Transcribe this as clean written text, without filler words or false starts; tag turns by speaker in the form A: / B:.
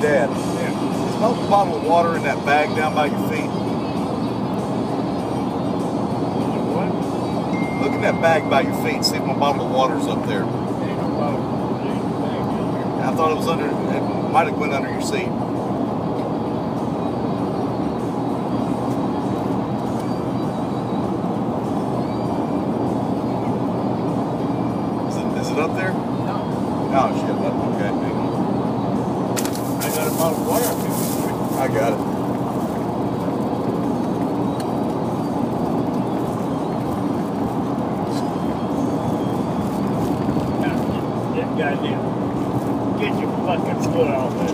A: Dad,
B: Yeah.
A: is my bottle of water in that bag down by your feet?
B: What?
A: Look in that bag by your feet. See if my bottle of water's up there.
B: Ain't no bottle. Ain't no bag in there.
A: I thought it was under. It might have went under your seat. Is it up there?
B: No.
A: Oh shit! Okay, hang on.
B: I got a bottle of water up here.
A: I got it.
B: Now, goddamn. Get your fucking foot off that.